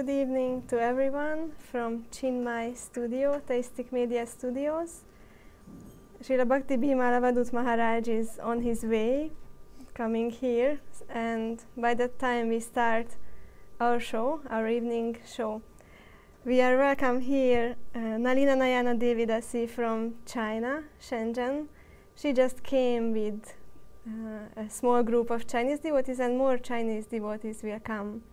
Good evening to everyone from Chiang Mai studio, Theistic Media Studios. Srila Bhakti Bhimal Avadhut Maharaj is on his way, coming here, and by that time we start our show, our evening show. We are welcome here, Nalina, Nayana, Devi, Dasi from China, Shenzhen. She just came with a small group of Chinese devotees, and more Chinese devotees will come.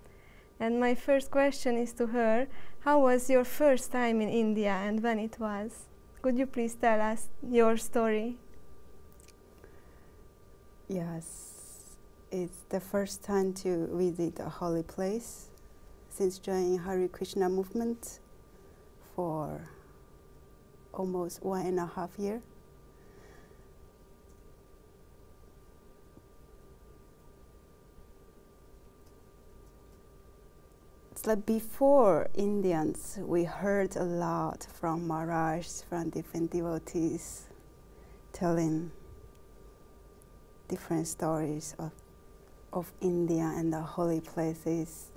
And my first question is to her, how was your first time in India and when it was? Could you please tell us your story? Yes, it's the first time to visit a holy place since joining Hare Krishna movement for almost 1.5 years. It's like before Indians, we heard a lot from Maharaj, from different devotees, telling different stories of India and the holy places,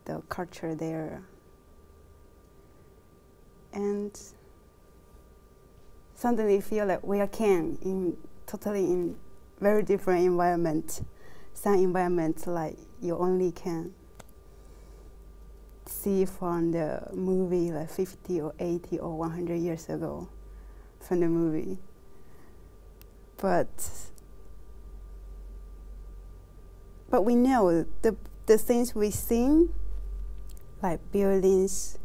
the culture there. And suddenly we feel like we are totally in very different environment. Some environments like you only can see from the movie like 50 or 80 or 100 years ago from the movie. But we know the things we see, like buildings,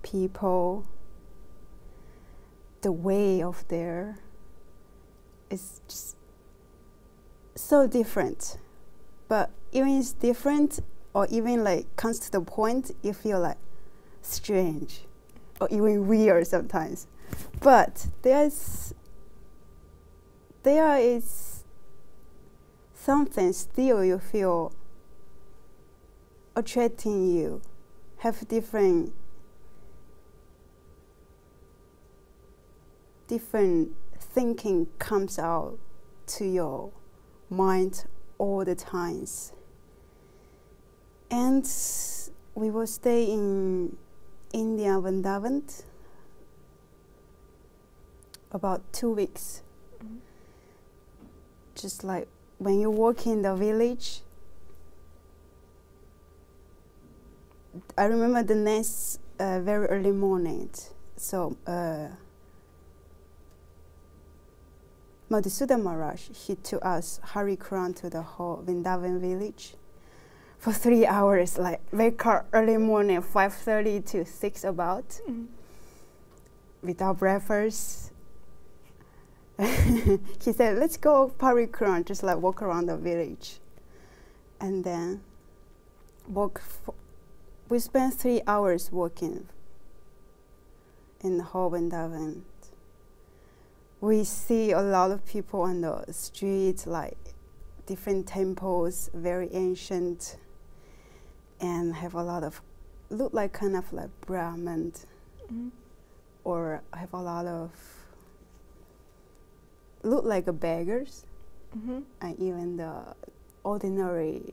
people, the way of there is just so different. But even it's different, or even like comes to the point you feel like strange or even weird sometimes. But there is something still you feel attracting you, have different thinking comes out to your mind all the times. And we will stay in India, Vrindavan, about 2 weeks. Mm-hmm. Just like when you walk in the village, I remember the next very early morning. So Madhusudan Maharaj, he took us Hare Krishna to the whole Vrindavan village for 3 hours, like wake up early morning, 5:30 to 6 about, without breakfast. He said, let's go Hare Krishna, just like walk around the village. And then we spent 3 hours walking in the whole Vrindavan. We see a lot of people on the streets, like different temples, very ancient, and have a lot of, look like kind of like Brahmin, or have a lot of, look like beggars, and even the ordinary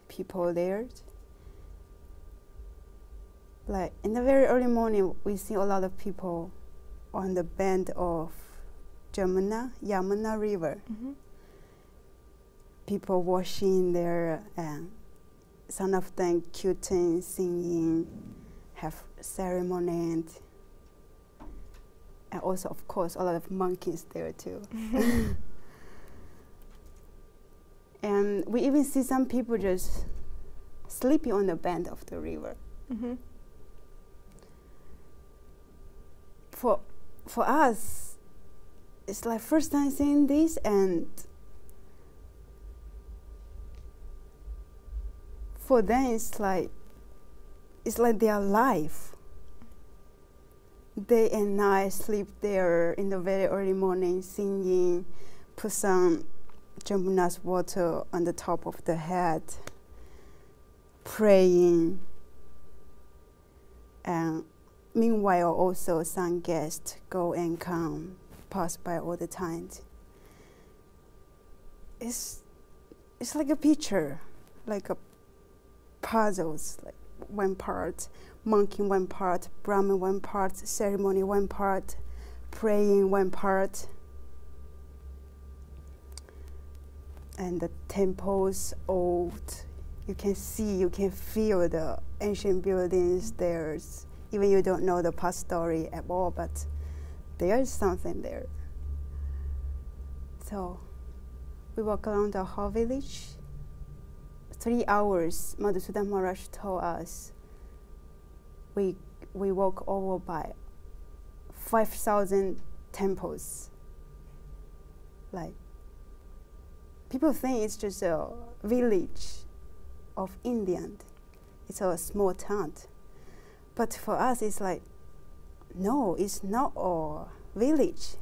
people there. Like in the very early morning, we see a lot of people on the bank of Yamuna River. People washing there, and some of them quilting, singing, have ceremony, and also, of course, a lot of monkeys there too. And we even see some people just sleeping on the bank of the river. For us, it's like first time seeing this, and for them it's like their life. Day and night sleep there in the very early morning, singing, put some Jambuna's water on the top of the head, praying, and meanwhile also some guests go and come, pass by all the time. It's like a picture, like a puzzles, like one part, monking one part, Brahmin one part, ceremony one part, praying one part. And the temples old. You can see, you can feel the ancient buildings there. Even you don't know the past story at all, but there is something there. So we walk around the whole village. 3 hours, Madhusudan Maharaj told us. We walk over by 5,000 temples. Like, people think it's just a village of Indian. It's a small town. But for us, it's like, no, it's not a village.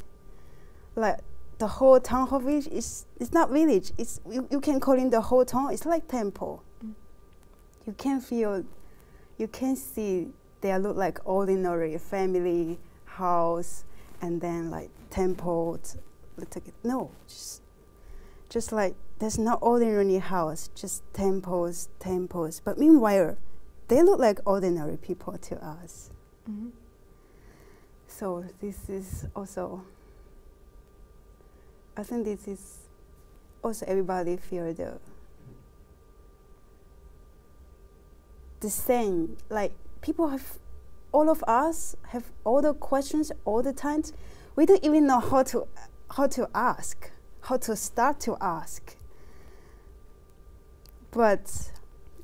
Like, the whole town, whole village, it's not village. It's, you can call it the whole town. It's like temple. You can feel, you can see they look like ordinary family house, and then like temples. No, just like there's no ordinary house, just temples. But meanwhile, they look like ordinary people to us. Mm-hmm. So this is also, I think this is also everybody feel the same. Like people have, all of us have all the questions all the time. We don't even know how to ask, how to start to ask. But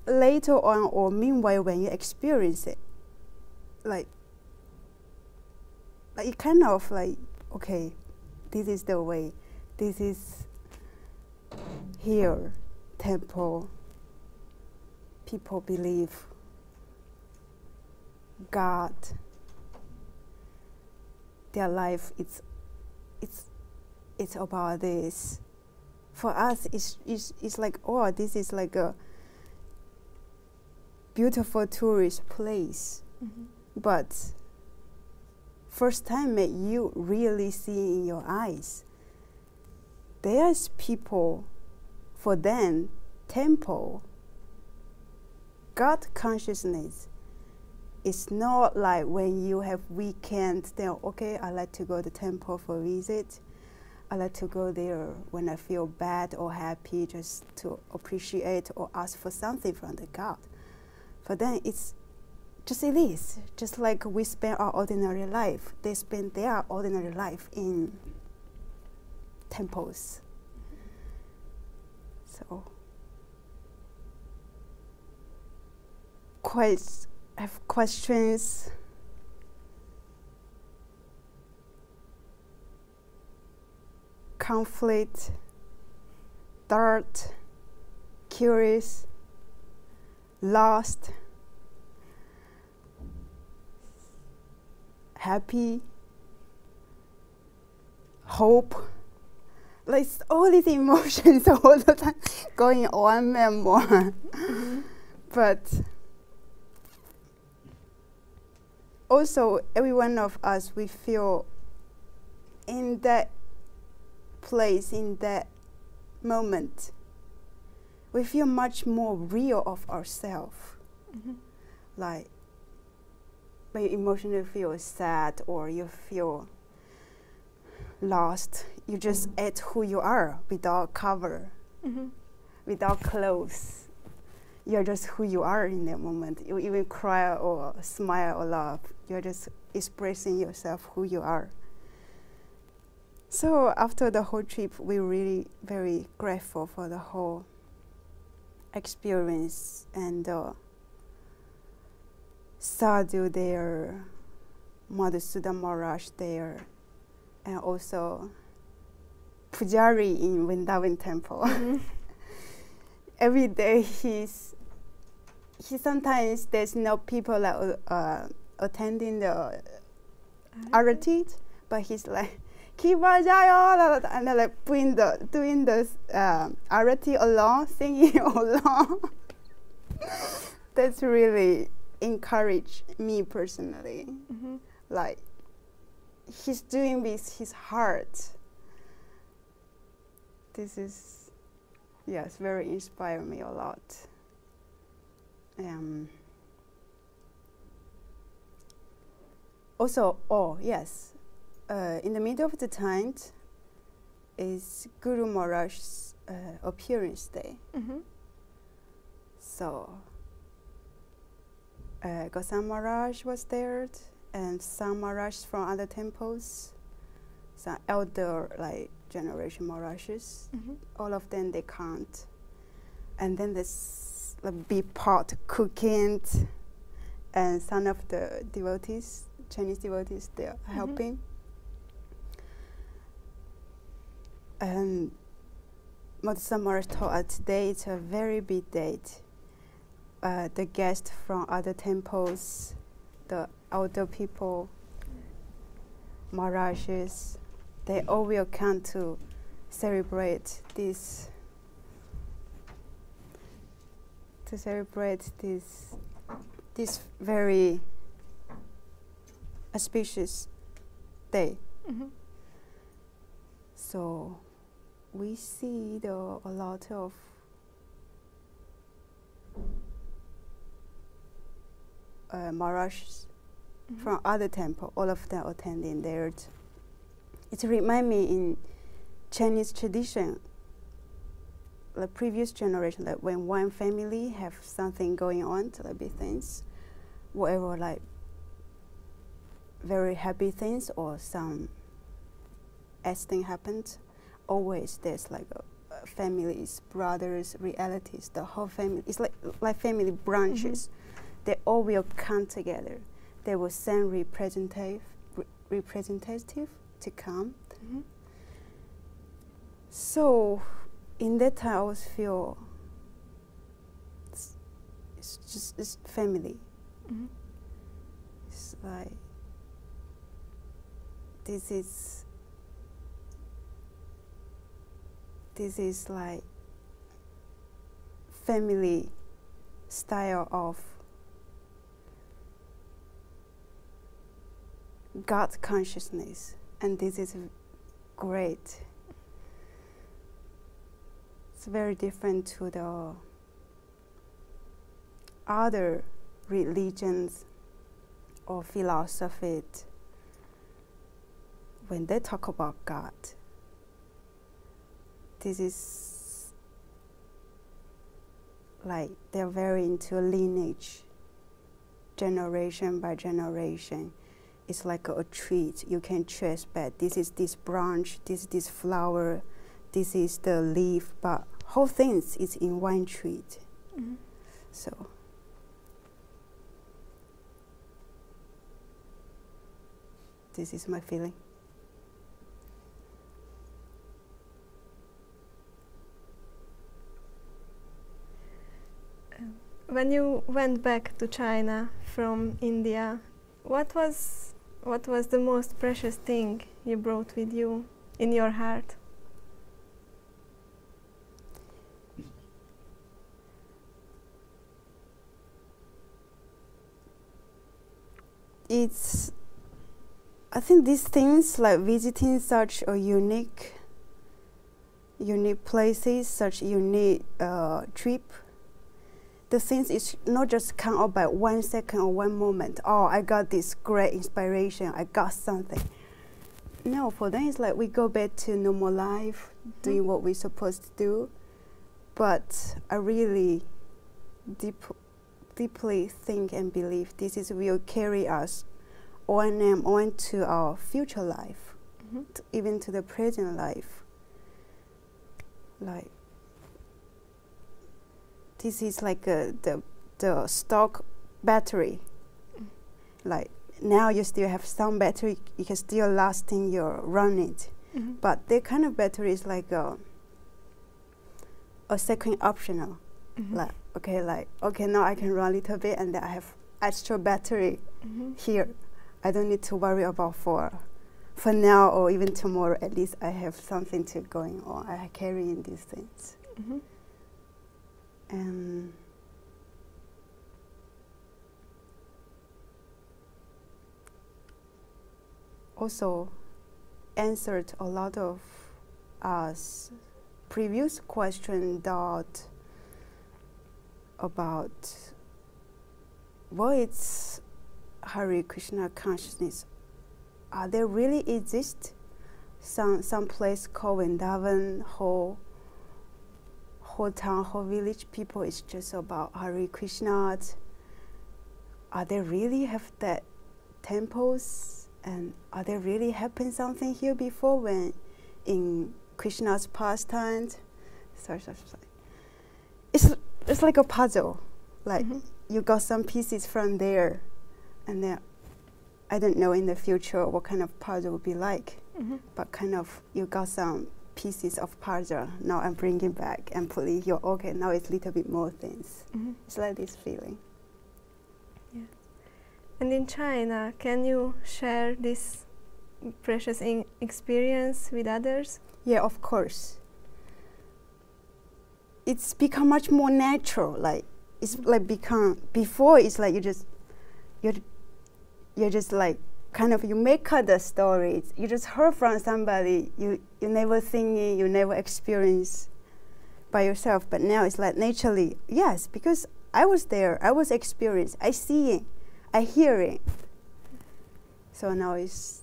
later on, or meanwhile, when you experience it, like you kind of like, okay, this is the way. This is here, temple. People believe God. Their life, it's about this. For us, it's like, oh, this is like a beautiful tourist place. Mm-hmm. But first time that you really see in your eyes, there's people, for them, temple, God consciousness, it's not like when you have weekends, then okay, I like to go to temple for a visit. I like to go there when I feel bad or happy, just to appreciate or ask for something from the God. But then it's just it is. Just like we spend our ordinary life, they spend their ordinary life in temples. So have questions. Conflict, doubt, curious, lost, happy, hope. Like all these emotions all the time going on and more. Mm-hmm. But also every one of us, we feel in that place, in that moment, we feel much more real of ourselves. Mm-hmm. Like when you emotionally feel sad or you feel lost, you just add who you are without cover, without clothes. You're just who you are in that moment. You even cry or smile or laugh. You're just expressing yourself who you are. So after the whole trip, we were really very grateful for the whole experience, and Sadhu there, Madhusudan Maharaj there, and also Pujari in Vrindavan temple. Mm-hmm. Every day he sometimes there's no people like attending the arati, but he's like, and then like doing the arati alone, singing alone. That's really encouraged me personally. Mm-hmm. Like he's doing with his heart. This is, yes, very inspired me a lot. Also, oh yes, in the middle of the tent is Guru Maharaj's appearance day. So Gosam Maharaj was there, and some Maharaj from other temples, some elder like generation Maharajas. All of them they can't. And then there's a big pot cooking, and some of the devotees, Chinese devotees, they are helping. And Madhusam Maharaj told us today it's a very big date. The guests from other temples, the elder people, Maharajas, they all will come to celebrate this. This very auspicious day. So we see a lot of Maharajas from other temple, all of them attending there. It reminds me in Chinese tradition, the previous generation, that when one family have something going on, so like big things, whatever, like very happy things or some as thing happened, always there's like families, brothers, relatives, the whole family. It's like family branches. They all will come together. They will send representative to come. So in that time, I always feel it's family. It's like this is like family style of God consciousness, and this is great. It's very different to the other religions or philosophies. When they talk about God, this is like they're very into lineage, generation by generation. It's like a tree. You can trace back. This is this branch, this flower, this is the leaf, but whole things is in one tree. So this is my feeling. When you went back to China from India, what was the most precious thing you brought with you in your heart? I think these things, like visiting such a unique places, such unique trip, the things is not just come up by 1 second or one moment. Oh, I got this great inspiration, I got something. No, for them it's like we go back to normal life, doing what we're supposed to do. But I really deeply think and believe this will carry us on and on to our future life, even to the present life. Like this is like the stock battery. Like now you still have some battery, you can still lasting your run it. But that kind of battery is like a second optional. Like okay, now I can run a little bit and then I have extra battery here. I don't need to worry about for now or even tomorrow. At least I have something to going on. I carry in these things. And also answered a lot of us previous question about Hare Krishna consciousness, are there really exist some place called Vrindavan, whole town, whole village people is just about Hare Krishna? Are there really have that temples, and are there really happen something here before when in Krishna's pastimes? It's like a puzzle. Like you got some pieces from there, and then I don't know in the future what kind of puzzle will be like. But kind of you got some pieces of puzzle. Now I'm bringing back and putting here. Okay, now it's a little bit more things. It's like this feeling. Yeah. And in China, can you share this precious experience with others? Yeah, of course. It's become much more natural. Like it's like become before. It's like you're just like kind of you make up the stories. You just heard from somebody. You never seen it. You never experience by yourself. But now it's like naturally. Yes, because I was there. I was experienced. I see it. I hear it. So now it's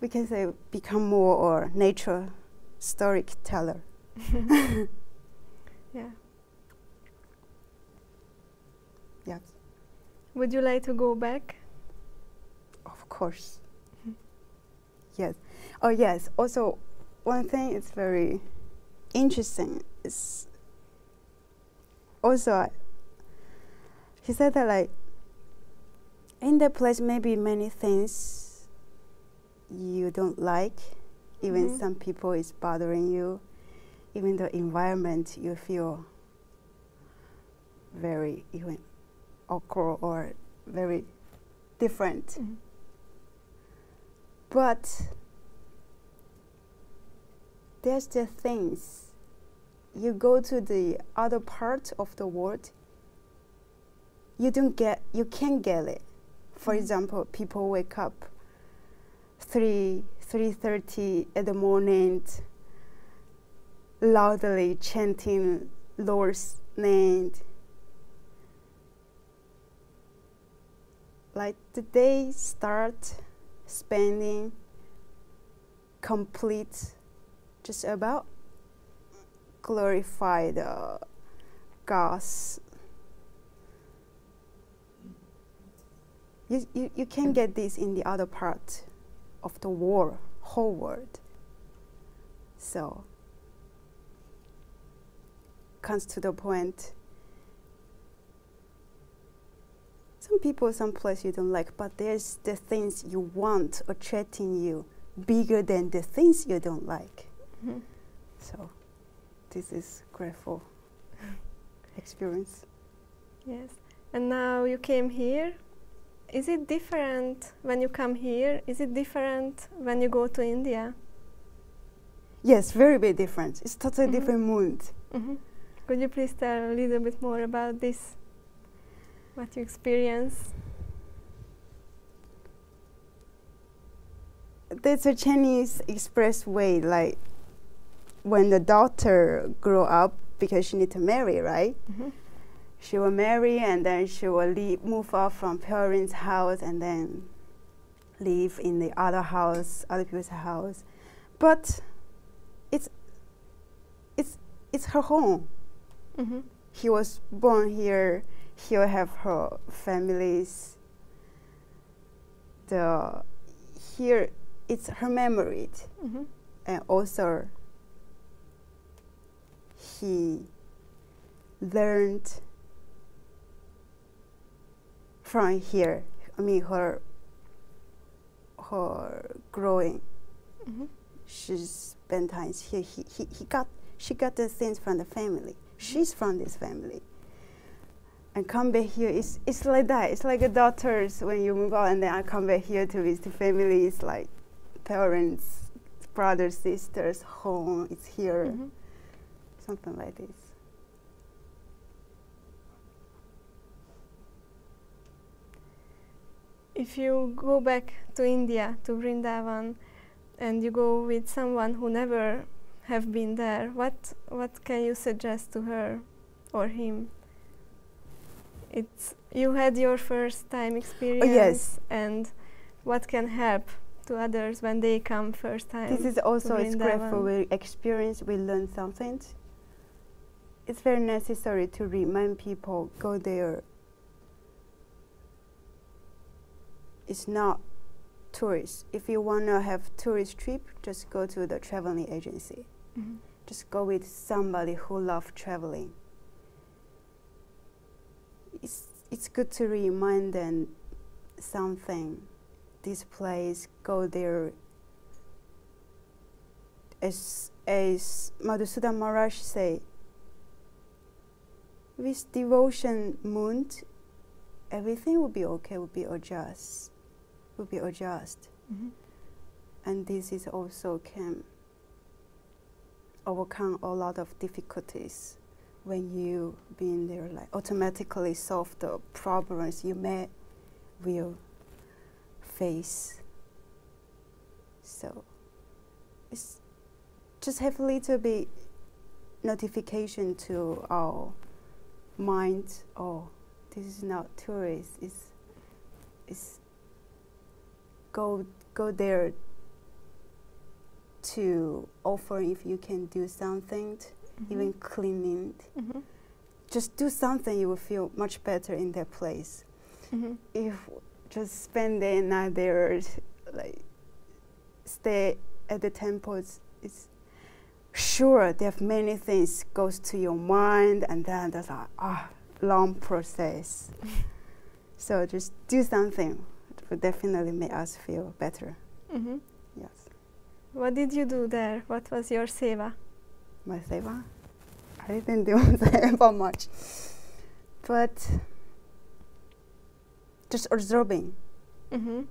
we can say become more or nature storyteller. Yeah. Yes. Would you like to go back? Of course. Yes. Oh yes. Also, one thing is very interesting is also he said that like in that place maybe many things you don't like, even some people is bothering you, even the environment you feel very even awkward or very different. But there's the things you go to the other part of the world, you can't get it. For example, people wake up 3:30 in the morning, loudly chanting Lord's name. Like the day start spending complete just about glorify the gods. You can get this in the other part of the world, whole world. So comes to the point. Some people, some place you don't like, but there's the things you want attracting you bigger than the things you don't like. So this is grateful experience. Yes. And now you came here. Is it different when you come here? Is it different when you go to India? Yes, very, very different. It's totally different mood. Could you please tell a little bit more about this? What you experience? There's a Chinese express way, like when the daughter grow up because she need to marry, right? She will marry and then she will move out from parents' house and then live in the other house, other people's house. But it's her home. He was born here. He'll have her families. Here it's her memory, and also he learned from here. I mean, her growing. She spent time here. She got the things from the family. She's from this family. And come back here, it's like that. It's like a daughters when you move out, and then I come back here to visit families, like parents, brothers, sisters, home. It's here, something like this. If you go back to India, to Vrindavan, and you go with someone who never have been there, what can you suggest to her or him? you had your first time experience. Oh, yes. And what can help to others when they come first time. This is also it's grateful. We experience, we learn something. It's very necessary to remind people, go there. It's not tourist. If you want to have tourist trip, just go to the traveling agency. Mm-hmm. Just go with somebody who loves traveling. It's good to remind them something. This place, go there. As Madhusudan Maharaj say, with devotion mood, everything will be okay, will be adjust. Mm-hmm. And this is also can overcome a lot of difficulties when you being there, like automatically solve the problems you may will face. So it's just have a little bit notification to our mind. Oh, this is not tourist. It's go there to offer if you can do something, even cleaning. Mm-hmm. Just do something, you will feel much better in that place. Mm-hmm. If just spend the night there, like stay at the temples, it's sure there are many things goes to your mind, and then there's a long process. So just do something. It will definitely make us feel better. Mm-hmm. Yes. What did you do there? What was your seva? My seva? I didn't do seva much, but just observing. Mm-hmm.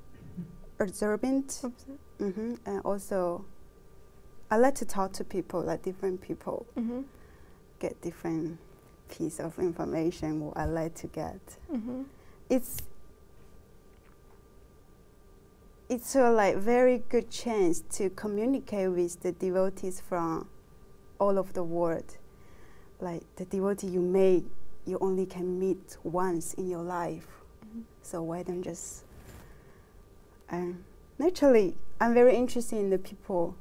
Observing. Mm-hmm. And also, I like to talk to people, like different people, Mm-hmm. get different piece of information what I like to get. Mm-hmm. It's a like very good chance to communicate with the devotees from all over the world. Like the devotee you only can meet once in your life. Mm-hmm. So why don't just naturally I'm very interested in the people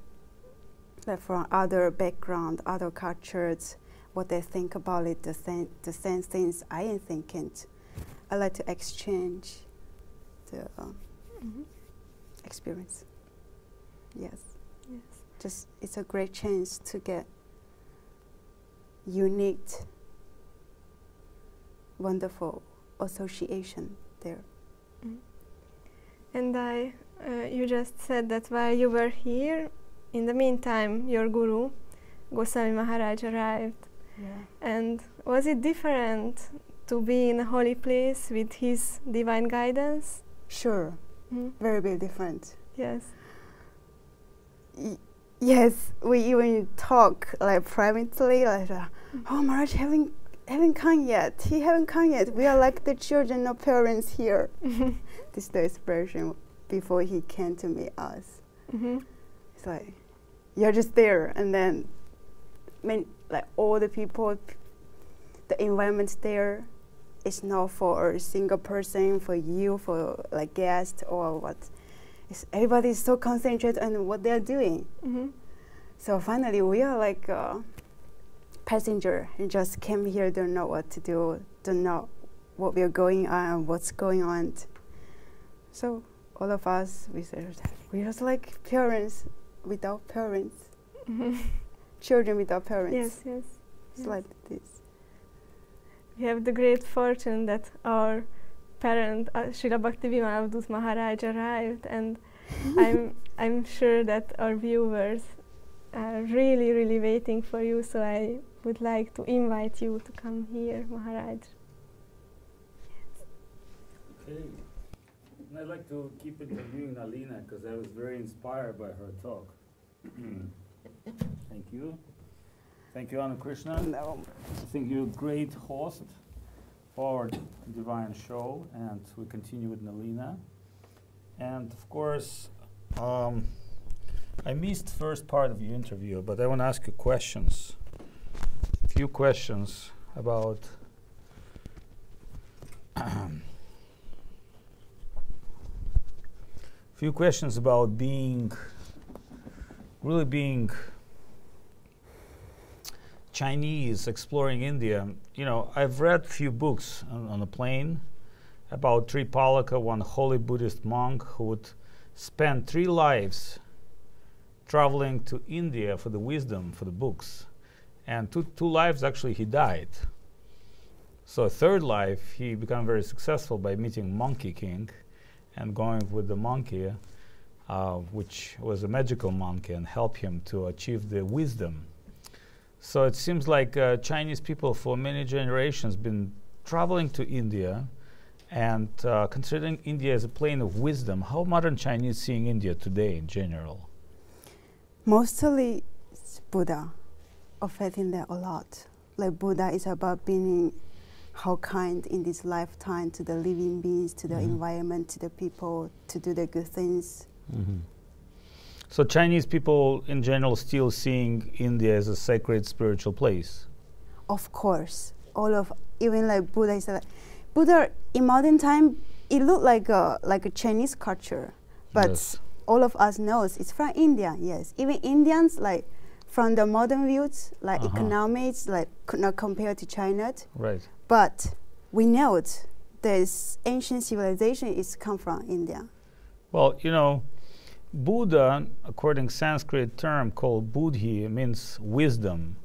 like from other background, other cultures, what they think about it, the same things I am thinking. I like to exchange the experience. Yes. Yes. Just it's a great chance to get unique, wonderful association there. Mm. And you just said that while you were here, in the meantime, your guru, Goswami Maharaj, arrived. Yeah. And was it different to be in a holy place with his divine guidance? Sure. Mm. Very, very different. Yes. Yes, we even talk like privately, like, oh, Maharaj haven't come yet. He haven't come yet. We are like the children, no parents here. This is the expression before he came to meet us. Mm-hmm. It's like you're just there, and then like all the people, the environment there is not for a single person, for you, for like guest or what. Everybody is so concentrated on what they're doing. Mm-hmm. So finally, we are like a passenger and just came here, don't know what to do, don't know what we're going on, what's going on. So all of us, we are like parents without parents, children without parents. Yes, yes. It's yes. like this. We have the great fortune that our parent, Srila Bhaktivinoda Avadhut Maharaj, arrived, and I'm sure that our viewers are really, really waiting for you. So I would like to invite you to come here, Maharaj. Yes. Okay. And I'd like to keep interviewing Nalina because I was very inspired by her talk. Thank you. Thank you, Anukrishna. No. I think you're a great host for our divine show, and we continue with Nalina. And of course, I missed the first part of your interview, but I want to ask you questions. A few questions about few questions about really being Chinese, exploring India. You know, I've read a few books on the plane about Tripalaka, one holy Buddhist monk who would spend 3 lives traveling to India for the wisdom, for the books. And two lives, actually, he died. So a 3rd life, he became very successful by meeting Monkey King and going with the monkey, which was a magical monkey, and help him to achieve the wisdom. So it seems like Chinese people for many generations been traveling to India and considering India as a plane of wisdom. How modern Chinese seeing India today in general? Mostly it's Buddha, affecting there a lot. Like Buddha is about being how kind in this lifetime to the living beings, to the environment, to the people, to do the good things. So Chinese people in general still seeing India as a sacred spiritual place? Of course. Even like Buddha is like, Buddha in modern time, it looked like a Chinese culture, but Yes. all of us knows it's from India, yes. Even Indians, like from the modern views, like economics, like could not compare to China. Right. But we know this ancient civilization is come from India. Well, you know, Buddha, according to Sanskrit term called Buddhi, means wisdom,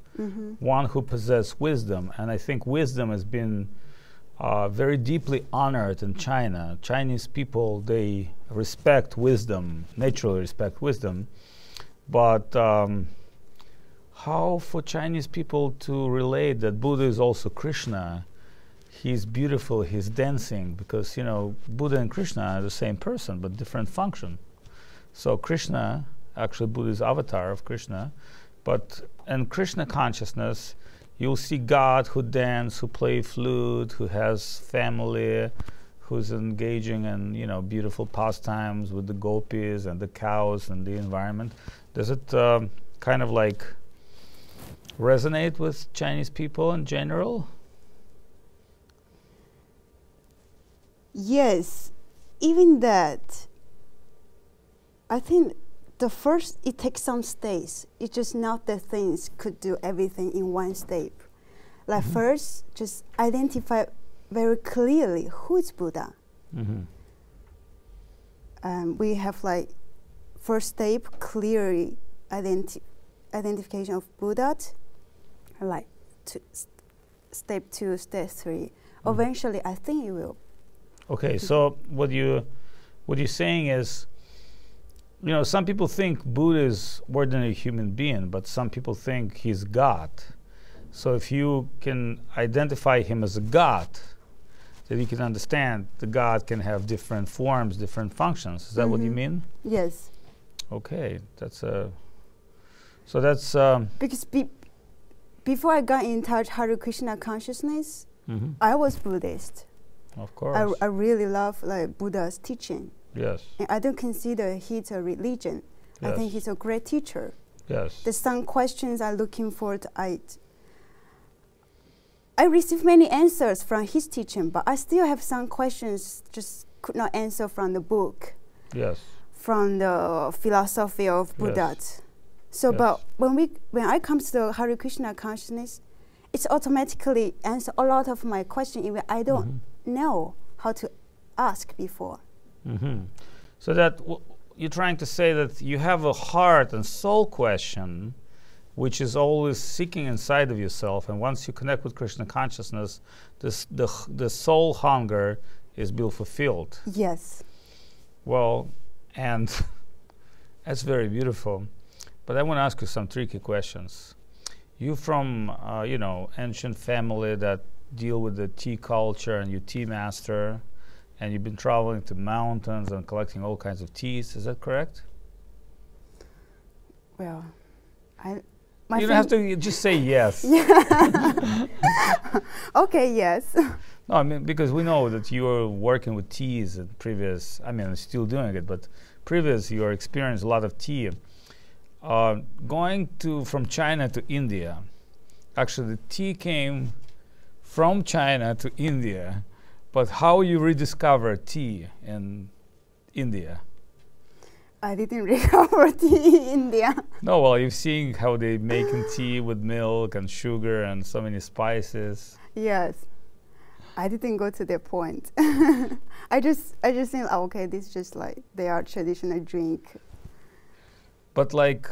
one who possesses wisdom. And I think wisdom has been very deeply honored in China. Chinese people, they respect wisdom, naturally respect wisdom. But how for Chinese people to relate that Buddha is also Krishna? He's beautiful, he's dancing, because, you know, Buddha and Krishna are the same person, but different function. So Krishna, actually Buddha is avatar of Krishna, but in Krishna consciousness, you'll see God who dance, who play flute, who has family, who's engaging in, you know, beautiful pastimes with the gopis and the cows and the environment. Does it kind of like resonate with Chinese people in general? Yes, even that, I think the first, it takes some steps. It's just not that things could do everything in one step. Like first, just identify very clearly who is Buddha. We have like first step, clearly identification of Buddha, like step 2, step 3. Eventually, I think it will. Okay, so what you're saying is, you know, some people think Buddha is ordinary human being, but some people think he's God. So if you can identify him as a God, then you can understand the God can have different forms, different functions. Is that what you mean? Yes. Okay, that's so that's because before I got in touch Hare Krishna consciousness, I was Buddhist. Of course. I really love like Buddha's teaching. Yes. And I don't consider he's a religion. I think he's a great teacher. Yes. There's some questions I'm looking for. I received many answers from his teaching, but I still have some questions just could not answer from the book. Yes. From the philosophy of Buddha. Yes. So, but when I come to the Hare Krishna consciousness, it's automatically answer a lot of my questions even I don't know how to ask before. So that you're trying to say that you have a heart and soul question, which is always seeking inside of yourself, and once you connect with Krishna consciousness, the soul hunger is being fulfilled. Yes. Well, and that's very beautiful. But I want to ask you some tricky questions. You from, you know, ancient family that deal with the tea culture, and you're tea master, and you've been traveling to mountains and collecting all kinds of teas. Is that correct? Well, you don't have to just say yes. Okay, yes. No, I mean, because we know that you were working with teas in previous, I mean, still doing it, but previous you experienced a lot of tea. Going from China to India, actually the tea came from China to India, but how you rediscover tea in India? I didn't recover tea in India. No, well, you've seen how they making tea with milk and sugar and so many spices. Yes. I didn't go to their point. I just think, oh, okay, this is just like their traditional drink. But like,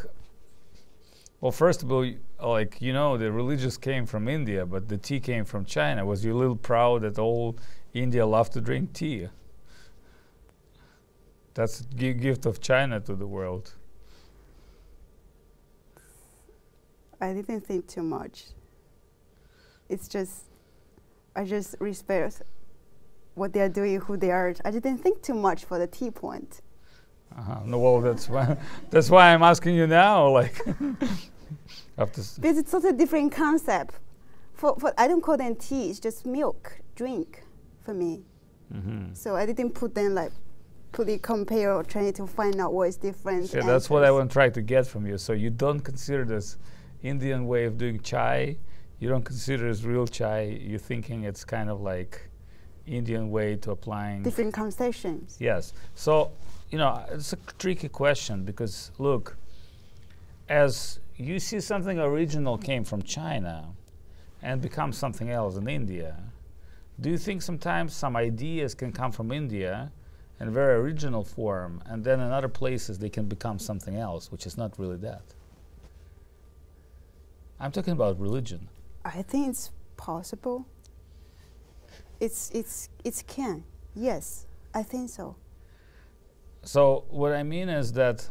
well, first of all, like, you know, the religious came from India, but the tea came from China. Was you a little proud that all India loved to drink tea? That's a gift of China to the world. I didn't think too much. It's just, I just respect what they are doing, who they are. I didn't think too much for the tea point. No, well, that's why I'm asking you now. Like, because it's such a different concept. For I don't call them tea. It's just milk drink for me. So I didn't put them like fully compare or trying to find out what is different. Yeah, that's what I want to try to get from you. So you don't consider this Indian way of doing chai. You don't consider it as real chai. You're thinking it's kind of like Indian way to applying different conversations. Yes. So, you know, it's a tricky question because look, as you see something original came from China and becomes something else in India, do you think sometimes some ideas can come from India in a very original form and then in other places they can become something else, which is not really that? I'm talking about religion. I think it's possible. It can. Yes, I think so. So what I mean is that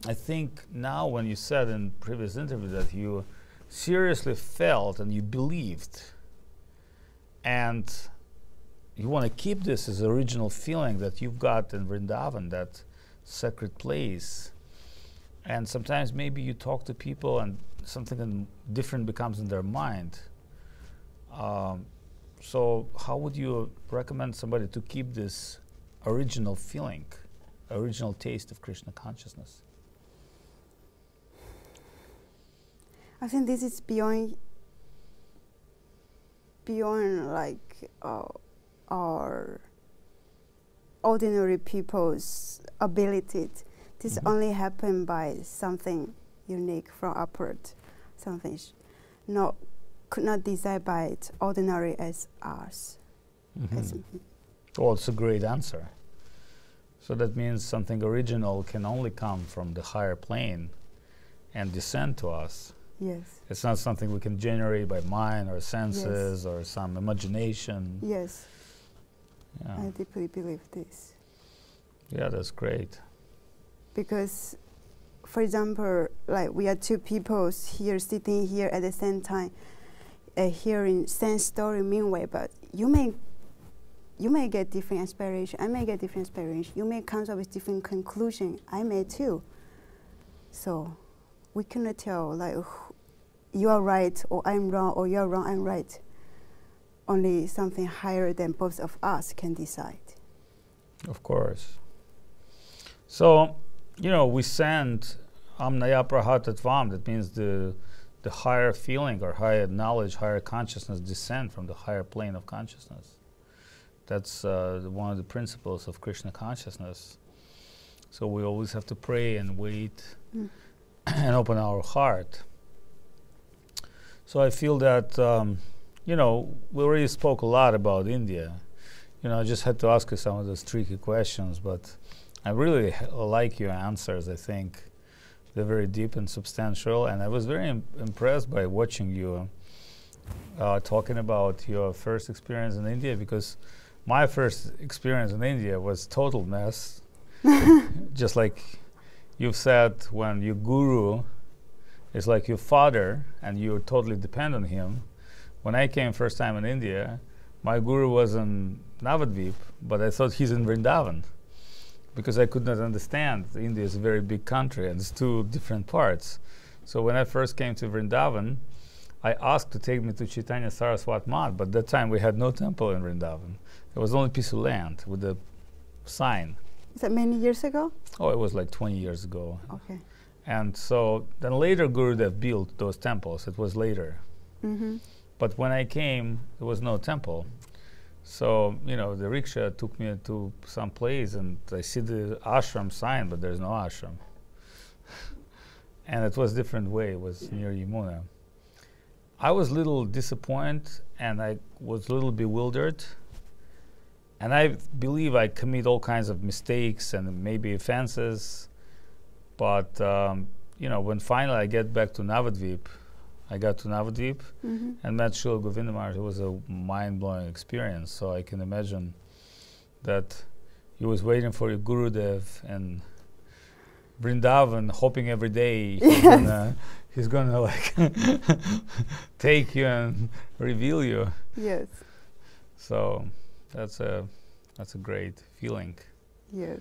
I think now when you said in previous interview that you seriously felt and you believed and you want to keep this as original feeling that you've got in Vrindavan, that sacred place, and sometimes maybe you talk to people and something different becomes in their mind. So how would you recommend somebody to keep this original feeling, original taste of Krishna consciousness? I think this is beyond like our ordinary people's ability. This only happened by something unique from upward, something could not decide by it ordinary as us. Well, it's a great answer. So that means something original can only come from the higher plane and descend to us. Yes. It's not something we can generate by mind or senses or some imagination. Yes. Yeah. I deeply believe this. Yeah, that's great. Because, for example, like we are two people here sitting here at the same time, hearing same story meanwhile, but you may get different inspiration, I may get different inspiration, you may come up with different conclusion, I may too. So we cannot tell like you are right or I'm wrong or you are wrong, I'm right. Only something higher than both of us can decide. Of course. So, you know, we send Amnaya Prahatatvam, that means the higher feeling or higher knowledge, higher consciousness descend from the higher plane of consciousness. That's one of the principles of Krishna consciousness. So we always have to pray and wait and open our heart. So I feel that, you know, we already spoke a lot about India. You know, I just had to ask you some of those tricky questions, but I really like your answers. I think they're very deep and substantial, and I was very impressed by watching you talking about your first experience in India, because my first experience in India was total mess. Just like you've said, when your guru is like your father and you totally depend on him. When I came first time in India, my guru was in Avadhut, but I thought he's in Vrindavan, because I could not understand. India is a very big country and it's two different parts. So when I first came to Vrindavan, I asked to take me to Chaitanya Saraswat Math, but that time we had no temple in Vrindavan. It was only a piece of land with a sign. Is that many years ago? Oh, it was like 20 years ago. Okay. And so then later Gurudev built those temples. It was later. But when I came, there was no temple. So, you know, the rickshaw took me to some place, and I see the ashram sign, but there's no ashram. And it was a different way. It was near Yamuna. I was a little disappointed, and I was a little bewildered. And I believe I commit all kinds of mistakes and maybe offenses. But, you know, when finally I get back to Navadvip, I got to Navadvip and met Srila Govinda Maharaj. It was a mind-blowing experience. So I can imagine that he was waiting for your Gurudev and Vrindavan, hoping every day he's gonna like take you and reveal you. Yes. So that's a great feeling. Yes.